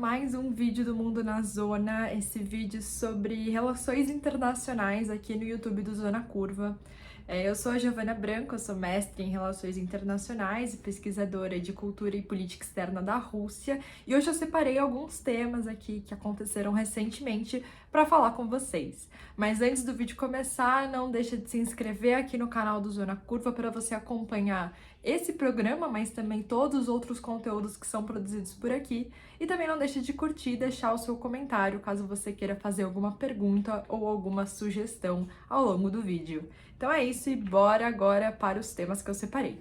mais um vídeo do Mundo na Zona, esse vídeo sobre relações internacionais aqui no YouTube do Zona Curva. Eu sou a Giovana Branco, eu sou mestre em Relações Internacionais e pesquisadora de Cultura e Política Externa da Rússia, e hoje eu separei alguns temas aqui que aconteceram recentemente para falar com vocês. Mas antes do vídeo começar, não deixa de se inscrever aqui no canal do Zona Curva para você acompanhar esse programa, mas também todos os outros conteúdos que são produzidos por aqui. E também não deixe de curtir e deixar o seu comentário caso você queira fazer alguma pergunta ou alguma sugestão ao longo do vídeo. Então é isso e bora agora para os temas que eu separei.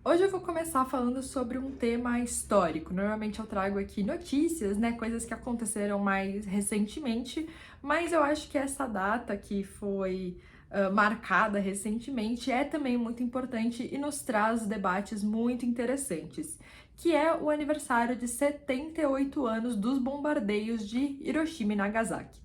Hoje eu vou começar falando sobre um tema histórico. Normalmente eu trago aqui notícias, né, coisas que aconteceram mais recentemente, mas eu acho que essa data que foi marcada recentemente é também muito importante e nos traz debates muito interessantes, que é o aniversário de 78 anos dos bombardeios de Hiroshima e Nagasaki.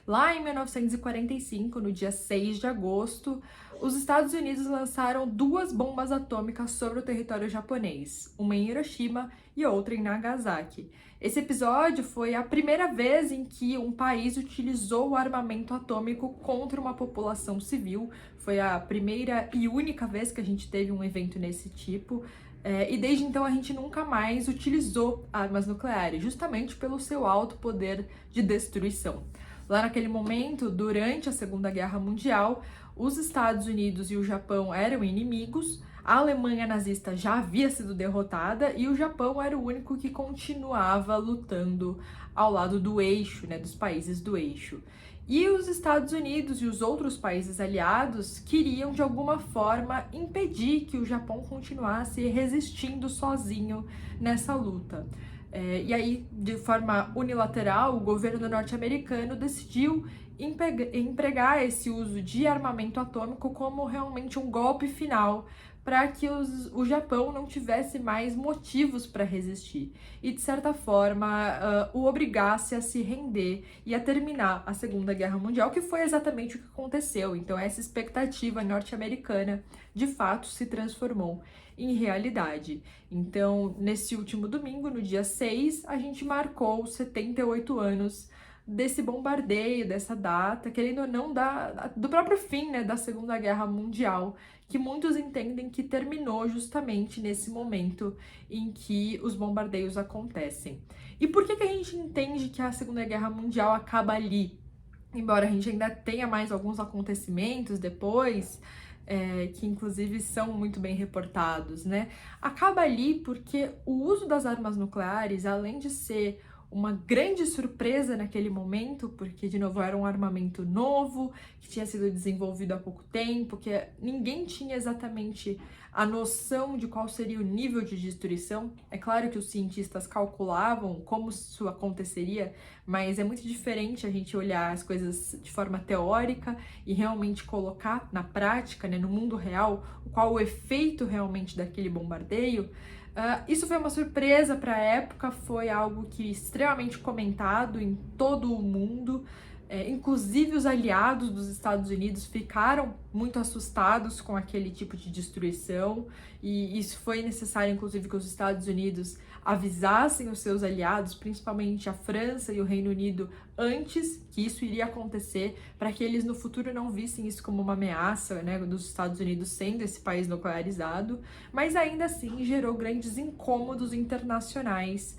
Lá em 1945, no dia 6 de agosto, os Estados Unidos lançaram duas bombas atômicas sobre o território japonês, uma em Hiroshima e outra em Nagasaki. Esse episódio foi a primeira vez em que um país utilizou o armamento atômico contra uma população civil. Foi a primeira e única vez que a gente teve um evento nesse tipo. E desde então a gente nunca mais utilizou armas nucleares, justamente pelo seu alto poder de destruição. Lá naquele momento, durante a Segunda Guerra Mundial, os Estados Unidos e o Japão eram inimigos, a Alemanha nazista já havia sido derrotada e o Japão era o único que continuava lutando ao lado do eixo, né, dos países do eixo. E os Estados Unidos e os outros países aliados queriam, de alguma forma, impedir que o Japão continuasse resistindo sozinho nessa luta. E aí, de forma unilateral, o governo norte-americano decidiu empregar esse uso de armamento atômico como realmente um golpe final para que o Japão não tivesse mais motivos para resistir e, de certa forma, o obrigasse a se render e a terminar a Segunda Guerra Mundial, que foi exatamente o que aconteceu. Então, essa expectativa norte-americana, de fato, se transformou em realidade. Então, nesse último domingo, no dia 6, a gente marcou 78 anos desse bombardeio, dessa data, querendo ou não, do próprio fim, né, da Segunda Guerra Mundial, que muitos entendem que terminou justamente nesse momento em que os bombardeios acontecem. E por que a gente entende que a Segunda Guerra Mundial acaba ali? Embora a gente ainda tenha mais alguns acontecimentos depois, que inclusive são muito bem reportados, né? Acaba ali porque o uso das armas nucleares, além de ser uma grande surpresa naquele momento, porque, de novo, era um armamento novo, que tinha sido desenvolvido há pouco tempo, que ninguém tinha exatamente a noção de qual seria o nível de destruição. É claro que os cientistas calculavam como isso aconteceria, mas é muito diferente a gente olhar as coisas de forma teórica e realmente colocar na prática, né, no mundo real, qual o efeito realmente daquele bombardeio. Isso foi uma surpresa para a época, foi algo que extremamente comentado em todo o mundo, inclusive os aliados dos Estados Unidos ficaram muito assustados com aquele tipo de destruição, e isso foi necessário, inclusive, que os Estados Unidos avisassem os seus aliados, principalmente a França e o Reino Unido, antes que isso iria acontecer, para que eles no futuro não vissem isso como uma ameaça, né, dos Estados Unidos sendo esse país nuclearizado, mas ainda assim gerou grandes incômodos internacionais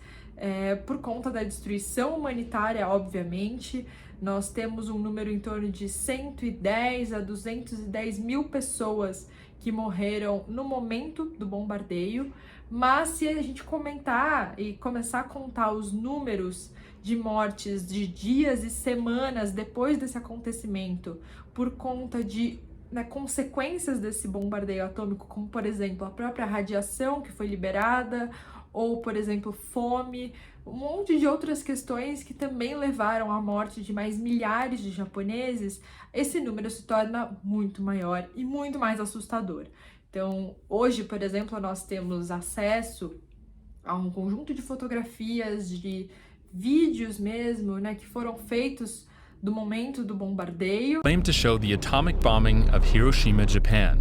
por conta da destruição humanitária, obviamente. Nós temos um número em torno de 110 a 210 mil pessoas que morreram no momento do bombardeio, mas se a gente comentar e começar a contar os números de mortes de dias e semanas depois desse acontecimento por conta de consequências desse bombardeio atômico, como, por exemplo, a própria radiação que foi liberada, ou, por exemplo, fome, um monte de outras questões que também levaram à morte de mais milhares de japoneses, esse número se torna muito maior e muito mais assustador. Então, hoje, por exemplo, nós temos acesso a um conjunto de fotografias, de vídeos mesmo, né, que foram feitos do momento do bombardeio. Claimed to show the atomic bombing of Hiroshima, Japan.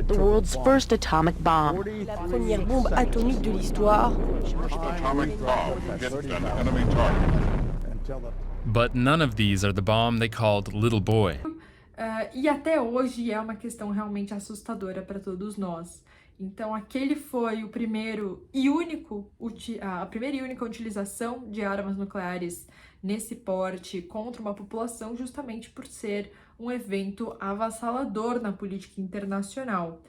the world's first atomic bomb. La première bombe atomique de l'histoire. Atomic bomb hit an enemy target. But none of these are the bomb they called Little Boy. E até hoje é uma questão realmente assustadora para todos nós. Então, aquele foi o primeiro e único, a primeira e única utilização de armas nucleares nesse porte contra uma população, justamente por ser um evento avassalador na política internacional.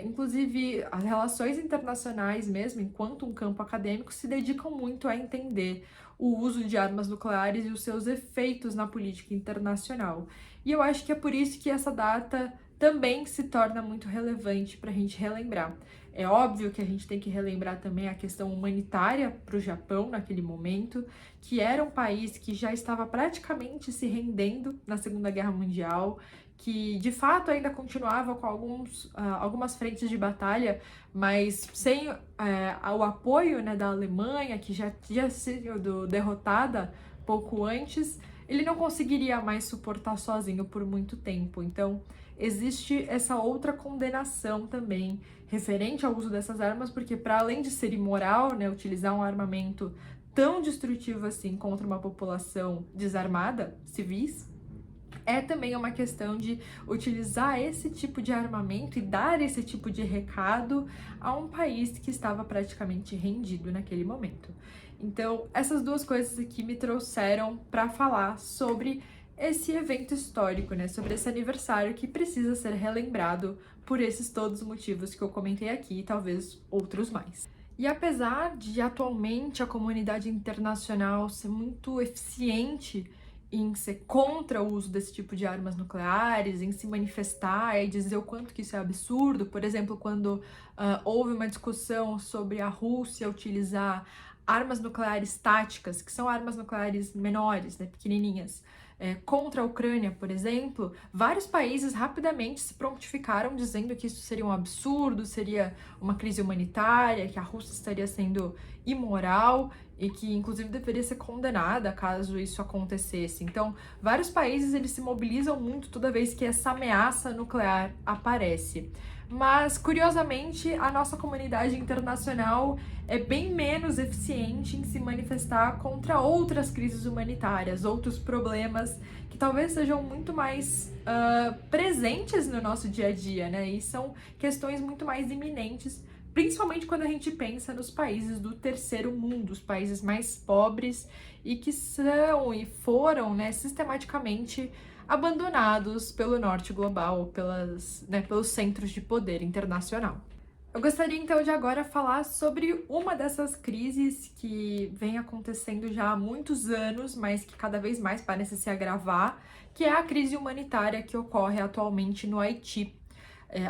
Inclusive, as relações internacionais mesmo, enquanto um campo acadêmico, se dedicam muito a entender o uso de armas nucleares e os seus efeitos na política internacional. E eu acho que é por isso que essa data também se torna muito relevante para a gente relembrar. É óbvio que a gente tem que relembrar também a questão humanitária para o Japão naquele momento, que era um país que já estava praticamente se rendendo na Segunda Guerra Mundial, que de fato ainda continuava com algumas frentes de batalha, mas sem o apoio, né, da Alemanha, que já tinha sido derrotada pouco antes, ele não conseguiria mais suportar sozinho por muito tempo. Então, existe essa outra condenação também referente ao uso dessas armas, porque para além de ser imoral, né, utilizar um armamento tão destrutivo assim contra uma população desarmada, civis, é também uma questão de utilizar esse tipo de armamento e dar esse tipo de recado a um país que estava praticamente rendido naquele momento. Então, essas duas coisas aqui me trouxeram para falar sobre esse evento histórico, né? Sobre esse aniversário que precisa ser relembrado por esses todos os motivos que eu comentei aqui e talvez outros mais. E apesar de atualmente a comunidade internacional ser muito eficiente em ser contra o uso desse tipo de armas nucleares, em se manifestar e dizer o quanto que isso é absurdo, por exemplo, quando houve uma discussão sobre a Rússia utilizar armas nucleares táticas, que são armas nucleares menores, né, pequenininhas, contra a Ucrânia, por exemplo, vários países rapidamente se prontificaram dizendo que isso seria um absurdo, seria uma crise humanitária, que a Rússia estaria sendo imoral e que, inclusive, deveria ser condenada caso isso acontecesse. Então, vários países eles se mobilizam muito toda vez que essa ameaça nuclear aparece. Mas, curiosamente, a nossa comunidade internacional é bem menos eficiente em se manifestar contra outras crises humanitárias, outros problemas que talvez sejam muito mais presentes no nosso dia a dia, né? E são questões muito mais iminentes, principalmente quando a gente pensa nos países do terceiro mundo, os países mais pobres e que são e foram, né, sistematicamente abandonados pelo norte global, pelos centros de poder internacional. Eu gostaria então de agora falar sobre uma dessas crises que vem acontecendo já há muitos anos, mas que cada vez mais parece se agravar, que é a crise humanitária que ocorre atualmente no Haiti.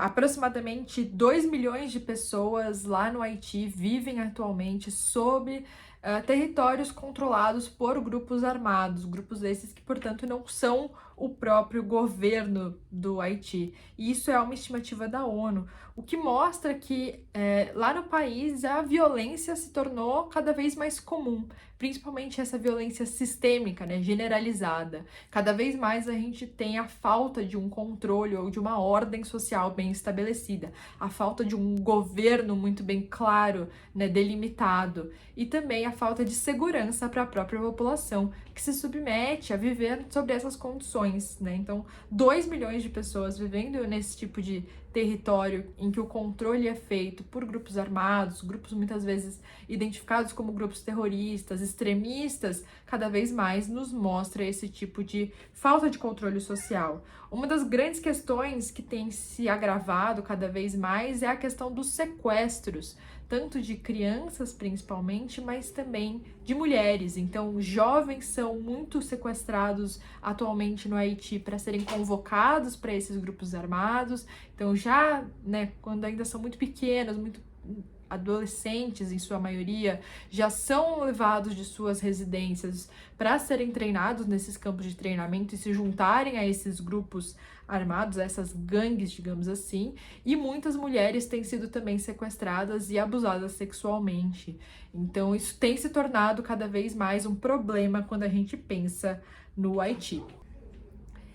Aproximadamente 2 milhões de pessoas lá no Haiti vivem atualmente sob territórios controlados por grupos armados, grupos esses que, portanto, não são o próprio governo do Haiti. E isso é uma estimativa da ONU, o que mostra que lá no país a violência se tornou cada vez mais comum, principalmente essa violência sistêmica, né, generalizada. Cada vez mais a gente tem a falta de um controle ou de uma ordem social bem estabelecida, a falta de um governo muito bem claro, né, delimitado, e também a falta de segurança para a própria população, que se submete a viver sobre essas condições, né? Então, 2 milhões de pessoas vivendo nesse tipo de território em que o controle é feito por grupos armados, grupos muitas vezes identificados como grupos terroristas, extremistas, cada vez mais nos mostra esse tipo de falta de controle social. Uma das grandes questões que tem se agravado cada vez mais é a questão dos sequestros, tanto de crianças principalmente, mas também de mulheres. Então, jovens são muito sequestrados atualmente no Haiti para serem convocados para esses grupos armados. Então, já, né, quando ainda são muito pequenos, muito adolescentes em sua maioria, já são levados de suas residências para serem treinados nesses campos de treinamento e se juntarem a esses grupos armados, a essas gangues, digamos assim, e muitas mulheres têm sido também sequestradas e abusadas sexualmente. Então isso tem se tornado cada vez mais um problema quando a gente pensa no Haiti.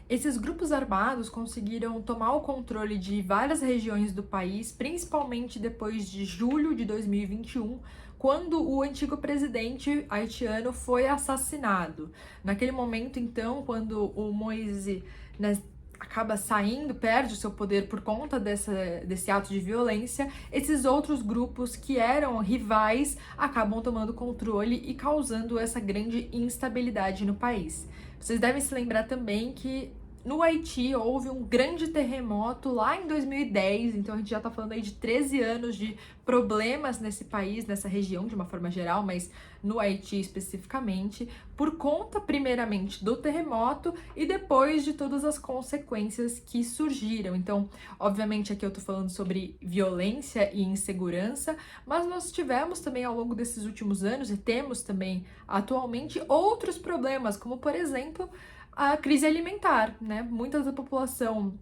Esses grupos armados conseguiram tomar o controle de várias regiões do país, principalmente depois de julho de 2021, quando o antigo presidente haitiano foi assassinado. Naquele momento, então, quando o Moïse, né, acaba saindo, perde o seu poder por conta desse ato de violência, esses outros grupos que eram rivais acabam tomando controle e causando essa grande instabilidade no país. Vocês devem se lembrar também que no Haiti houve um grande terremoto lá em 2010, então a gente já tá falando aí de 13 anos de problemas nesse país, nessa região de uma forma geral, mas no Haiti especificamente, por conta primeiramente do terremoto e depois de todas as consequências que surgiram. Então, obviamente aqui eu tô falando sobre violência e insegurança, mas nós tivemos também ao longo desses últimos anos e temos também atualmente outros problemas, como por exemplo, a crise alimentar, né? Muita da população,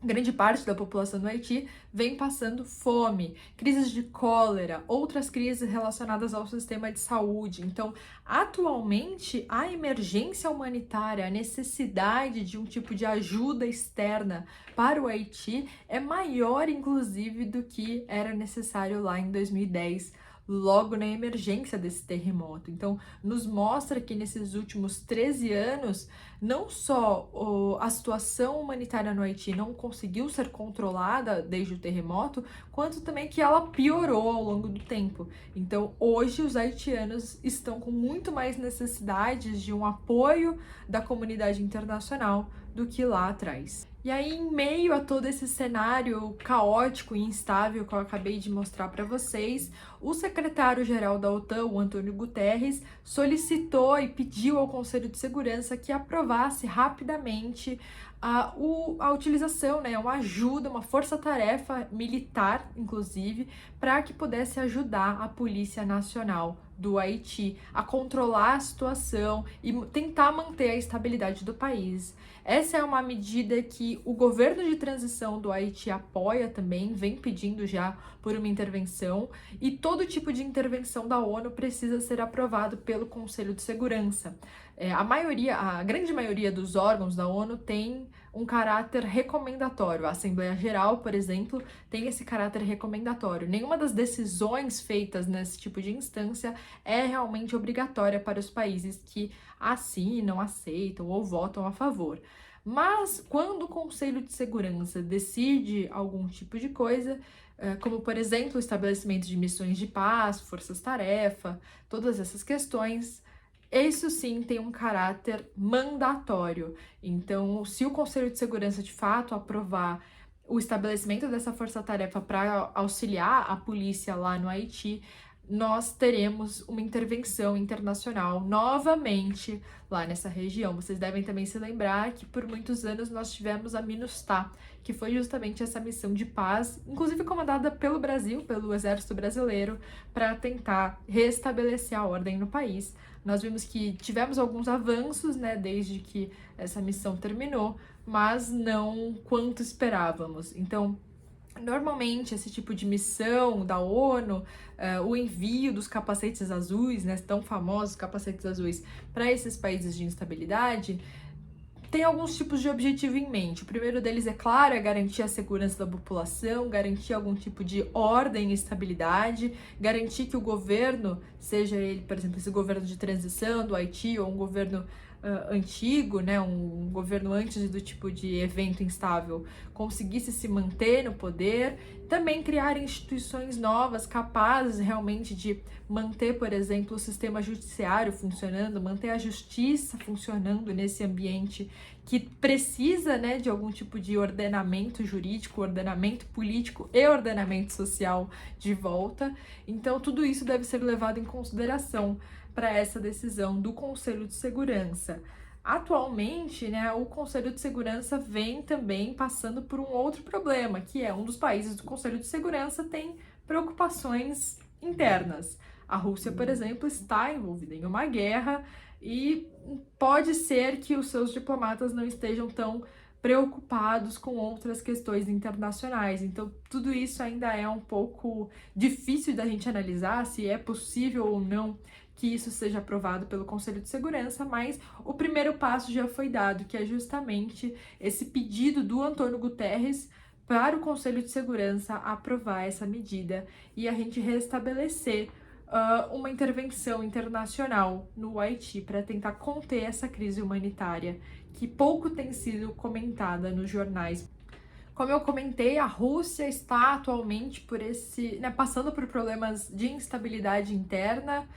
grande parte da população do Haiti vem passando fome, crises de cólera, outras crises relacionadas ao sistema de saúde. Então, atualmente, a emergência humanitária, a necessidade de um tipo de ajuda externa para o Haiti é maior, inclusive, do que era necessário lá em 2010, logo na emergência desse terremoto. Então, nos mostra que nesses últimos 13 anos, não só a situação humanitária no Haiti não conseguiu ser controlada desde o terremoto, quanto também que ela piorou ao longo do tempo. Então, hoje, os haitianos estão com muito mais necessidades de um apoio da comunidade internacional do que lá atrás. E aí, em meio a todo esse cenário caótico e instável que eu acabei de mostrar para vocês, o secretário-geral da OTAN, o Antônio Guterres, solicitou e pediu ao Conselho de Segurança que aprovasse rapidamente a utilização, né, uma ajuda, uma força-tarefa militar, inclusive, para que pudesse ajudar a Polícia Nacional do Haiti a controlar a situação e tentar manter a estabilidade do país. Essa é uma medida que o governo de transição do Haiti apoia também, vem pedindo já por uma intervenção, e todo tipo de intervenção da ONU precisa ser aprovado pelo Conselho de Segurança. A grande maioria dos órgãos da ONU tem um caráter recomendatório. A Assembleia Geral, por exemplo, tem esse caráter recomendatório. Nenhuma das decisões feitas nesse tipo de instância é realmente obrigatória para os países que assinam, aceitam ou votam a favor. Mas quando o Conselho de Segurança decide algum tipo de coisa, como por exemplo o estabelecimento de missões de paz, forças-tarefa, todas essas questões, isso sim tem um caráter mandatório. Então, se o Conselho de Segurança de fato aprovar o estabelecimento dessa força-tarefa para auxiliar a polícia lá no Haiti, nós teremos uma intervenção internacional novamente lá nessa região. Vocês devem também se lembrar que por muitos anos nós tivemos a MINUSTAH, que foi justamente essa missão de paz, inclusive comandada pelo Brasil, pelo Exército Brasileiro, para tentar restabelecer a ordem no país. Nós vimos que tivemos alguns avanços, né, desde que essa missão terminou, mas não quanto esperávamos. Então, normalmente, esse tipo de missão da ONU, o envio dos capacetes azuis, né, tão famosos capacetes azuis, para esses países de instabilidade, tem alguns tipos de objetivo em mente. O primeiro deles, é claro, é garantir a segurança da população, garantir algum tipo de ordem e estabilidade, garantir que o governo, seja ele, por exemplo, esse governo de transição do Haiti ou um governo antigo, né, um governo antes do tipo de evento instável, conseguisse se manter no poder, também criar instituições novas capazes realmente de manter, por exemplo, o sistema judiciário funcionando, manter a justiça funcionando nesse ambiente que precisa, né, de algum tipo de ordenamento jurídico, ordenamento político e ordenamento social de volta. Então, tudo isso deve ser levado em consideração para essa decisão do Conselho de Segurança. Atualmente, né, o Conselho de Segurança vem também passando por um outro problema, que é um dos países do Conselho de Segurança tem preocupações internas. A Rússia, por exemplo, está envolvida em uma guerra e pode ser que os seus diplomatas não estejam tão preocupados com outras questões internacionais. Então, tudo isso ainda é um pouco difícil da gente analisar, se é possível ou não que isso seja aprovado pelo Conselho de Segurança, mas o primeiro passo já foi dado, que é justamente esse pedido do Antônio Guterres para o Conselho de Segurança aprovar essa medida e a gente restabelecer uma intervenção internacional no Haiti para tentar conter essa crise humanitária que pouco tem sido comentada nos jornais. Como eu comentei, a Rússia está atualmente passando por problemas de instabilidade interna,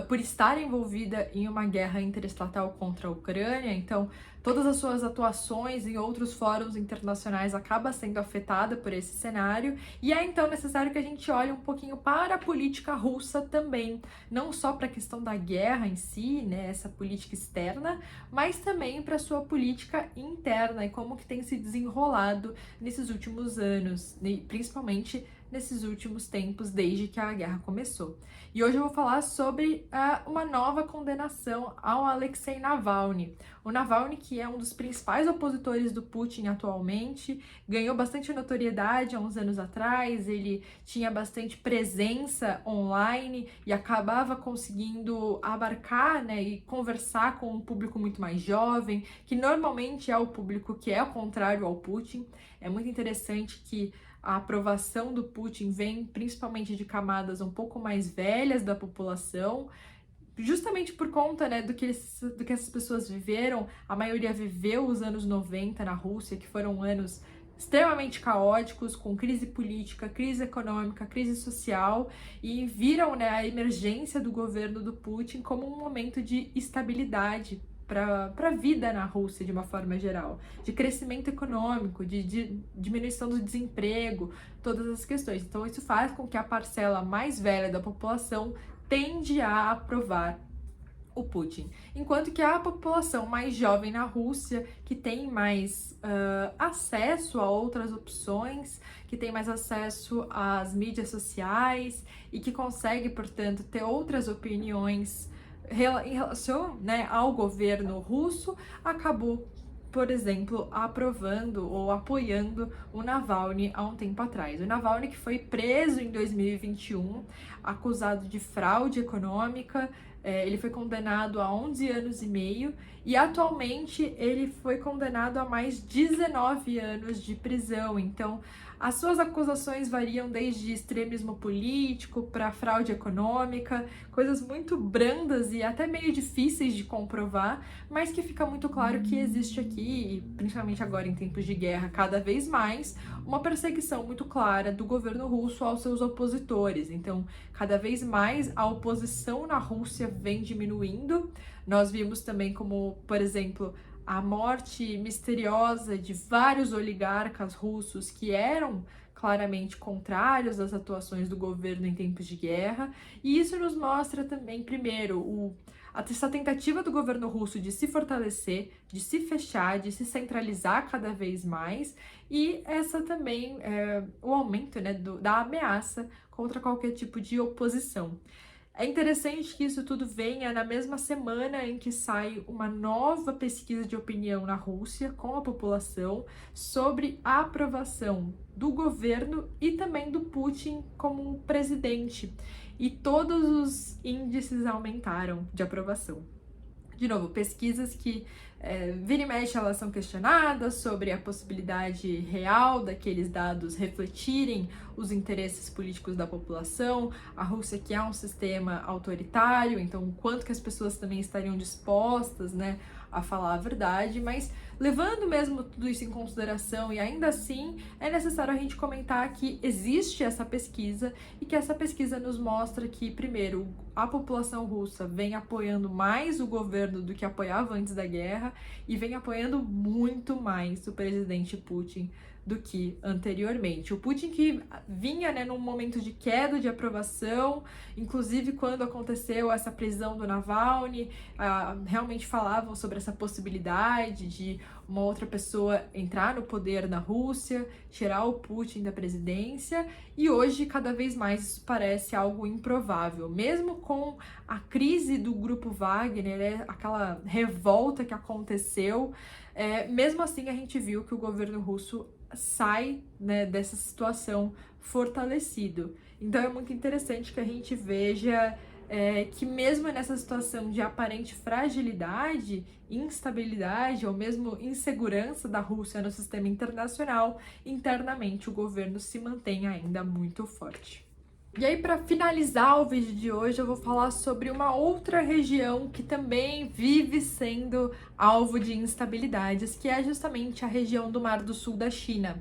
por estar envolvida em uma guerra interestatal contra a Ucrânia, então todas as suas atuações em outros fóruns internacionais acabam sendo afetadas por esse cenário, e é então necessário que a gente olhe um pouquinho para a política russa também, não só para a questão da guerra em si, né, essa política externa, mas também para a sua política interna e como que tem se desenrolado nesses últimos anos, principalmente nesses últimos tempos, desde que a guerra começou. E hoje eu vou falar sobre uma nova condenação ao Alexei Navalny. O Navalny, que é um dos principais opositores do Putin atualmente, ganhou bastante notoriedade há uns anos atrás, ele tinha bastante presença online e acabava conseguindo abarcar, né, e conversar com um público muito mais jovem, que normalmente é o público que é o contrário ao Putin. É muito interessante que a aprovação do Putin vem principalmente de camadas um pouco mais velhas da população, justamente por conta, né, do que essas pessoas viveram. A maioria viveu os anos 90 na Rússia, que foram anos extremamente caóticos, com crise política, crise econômica, crise social, e viram, né, a emergência do governo do Putin como um momento de estabilidade para a vida na Rússia de uma forma geral, de crescimento econômico, de diminuição do desemprego, todas as questões. Então isso faz com que a parcela mais velha da população tende a aprovar o Putin, enquanto que a população mais jovem na Rússia, que tem mais acesso a outras opções, que tem mais acesso às mídias sociais e que consegue, portanto, ter outras opiniões em relação, né, ao governo russo, acabou, por exemplo, aprovando ou apoiando o Navalny há um tempo atrás. O Navalny, que foi preso em 2021, acusado de fraude econômica, ele foi condenado a 11 anos e meio e atualmente ele foi condenado a mais 19 anos de prisão. Então, as suas acusações variam desde extremismo político para fraude econômica, coisas muito brandas e até meio difíceis de comprovar, mas que fica muito claro que existe aqui, principalmente agora em tempos de guerra, cada vez mais, uma perseguição muito clara do governo russo aos seus opositores. Então, cada vez mais a oposição na Rússia vem diminuindo. Nós vimos também como, por exemplo, a morte misteriosa de vários oligarcas russos que eram claramente contrários às atuações do governo em tempos de guerra, e isso nos mostra também, primeiro, essa tentativa do governo russo de se fortalecer, de se fechar, de se centralizar cada vez mais, e essa também o aumento, né, da ameaça contra qualquer tipo de oposição. É interessante que isso tudo venha na mesma semana em que sai uma nova pesquisa de opinião na Rússia com a população sobre a aprovação do governo e também do Putin como presidente. E todos os índices aumentaram de aprovação. De novo, pesquisas que vira e mexe elas são questionadas sobre a possibilidade real daqueles dados refletirem os interesses políticos da população. A Rússia, que é um sistema autoritário, então o quanto que as pessoas também estariam dispostas, né, a falar a verdade, mas levando mesmo tudo isso em consideração, e ainda assim é necessário a gente comentar que existe essa pesquisa e que essa pesquisa nos mostra que, primeiro, a população russa vem apoiando mais o governo do que apoiava antes da guerra e vem apoiando muito mais o presidente Putin do que anteriormente. O Putin que vinha, né, num momento de queda de aprovação, inclusive quando aconteceu essa prisão do Navalny, realmente falavam sobre essa possibilidade de uma outra pessoa entrar no poder na Rússia, tirar o Putin da presidência, e hoje cada vez mais isso parece algo improvável. Mesmo com a crise do grupo Wagner, né, aquela revolta que aconteceu, mesmo assim a gente viu que o governo russo sai, né, dessa situação fortalecido. Então é muito interessante que a gente veja que mesmo nessa situação de aparente fragilidade, instabilidade ou mesmo insegurança da Rússia no sistema internacional, internamente o governo se mantém ainda muito forte. E aí, para finalizar o vídeo de hoje, eu vou falar sobre uma outra região que também vive sendo alvo de instabilidades, que é justamente a região do Mar do Sul da China.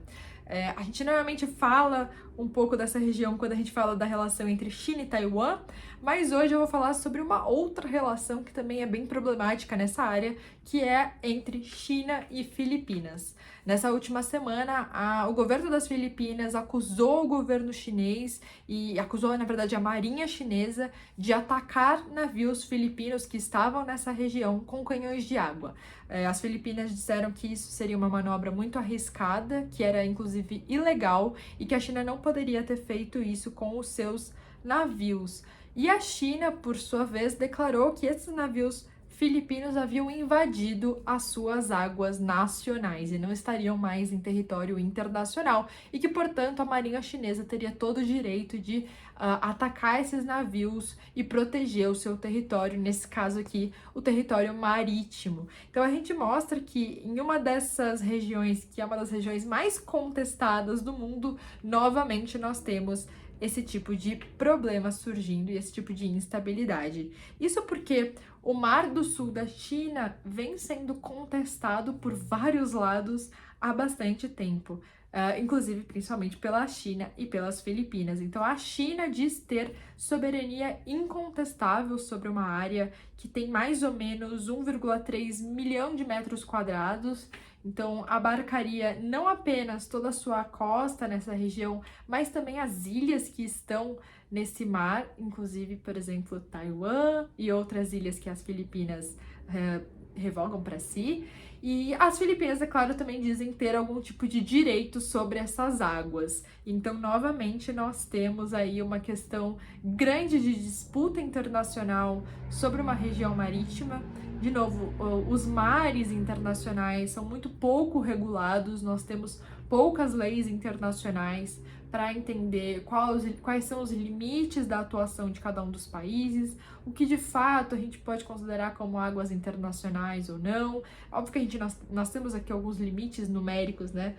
A gente normalmente fala um pouco dessa região quando a gente fala da relação entre China e Taiwan, mas hoje eu vou falar sobre uma outra relação que também é bem problemática nessa área, que é entre China e Filipinas. Nessa última semana, o governo das Filipinas acusou o governo chinês e acusou, na verdade, a marinha chinesa de atacar navios filipinos que estavam nessa região com canhões de água. As Filipinas disseram que isso seria uma manobra muito arriscada, que era inclusive ilegal e que a China não poderia ter feito isso com os seus navios. E a China, por sua vez, declarou que esses navios filipinos haviam invadido as suas águas nacionais e não estariam mais em território internacional e que, portanto, a marinha chinesa teria todo o direito de atacar esses navios e proteger o seu território, nesse caso aqui, o território marítimo. Então a gente mostra que em uma dessas regiões, que é uma das regiões mais contestadas do mundo, novamente nós temos esse tipo de problema surgindo e esse tipo de instabilidade. Isso porque o Mar do Sul da China vem sendo contestado por vários lados há bastante tempo, inclusive principalmente pela China e pelas Filipinas. Então a China diz ter soberania incontestável sobre uma área que tem mais ou menos 1,3 milhão de metros quadrados. Então, abarcaria não apenas toda a sua costa nessa região, mas também as ilhas que estão nesse mar, inclusive, por exemplo, Taiwan e outras ilhas que as Filipinas revogam para si. E as Filipinas, é claro, também dizem ter algum tipo de direito sobre essas águas. Então, novamente, nós temos aí uma questão grande de disputa internacional sobre uma região marítima. De novo, os mares internacionais são muito pouco regulados, nós temos poucas leis internacionais para entender quais são os limites da atuação de cada um dos países, o que de fato a gente pode considerar como águas internacionais ou não. Óbvio que nós temos aqui alguns limites numéricos, né?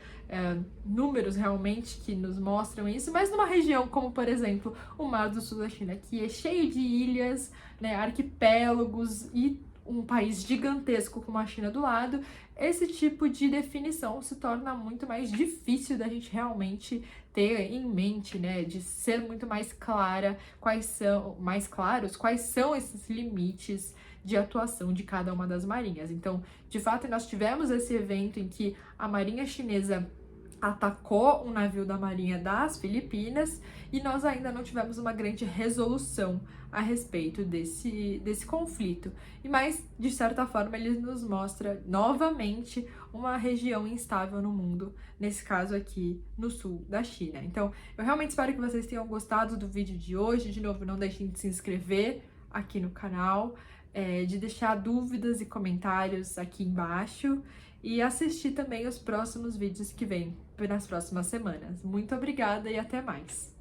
Números realmente que nos mostram isso, mas numa região como, por exemplo, o Mar do Sul da China, que é cheio de ilhas, né, arquipélagos e um país gigantesco como a China do lado, esse tipo de definição se torna muito mais difícil da gente realmente ter em mente, né, de ser muito mais clara quais são esses limites de atuação de cada uma das marinhas. Então, de fato, nós tivemos esse evento em que a marinha chinesa atacou um navio da marinha das Filipinas e nós ainda não tivemos uma grande resolução a respeito desse conflito. Mas, de certa forma, ele nos mostra novamente uma região instável no mundo, nesse caso aqui no sul da China. Então, eu realmente espero que vocês tenham gostado do vídeo de hoje. De novo, não deixem de se inscrever aqui no canal, de deixar dúvidas e comentários aqui embaixo e assistir também os próximos vídeos que vêm nas próximas semanas. Muito obrigada e até mais!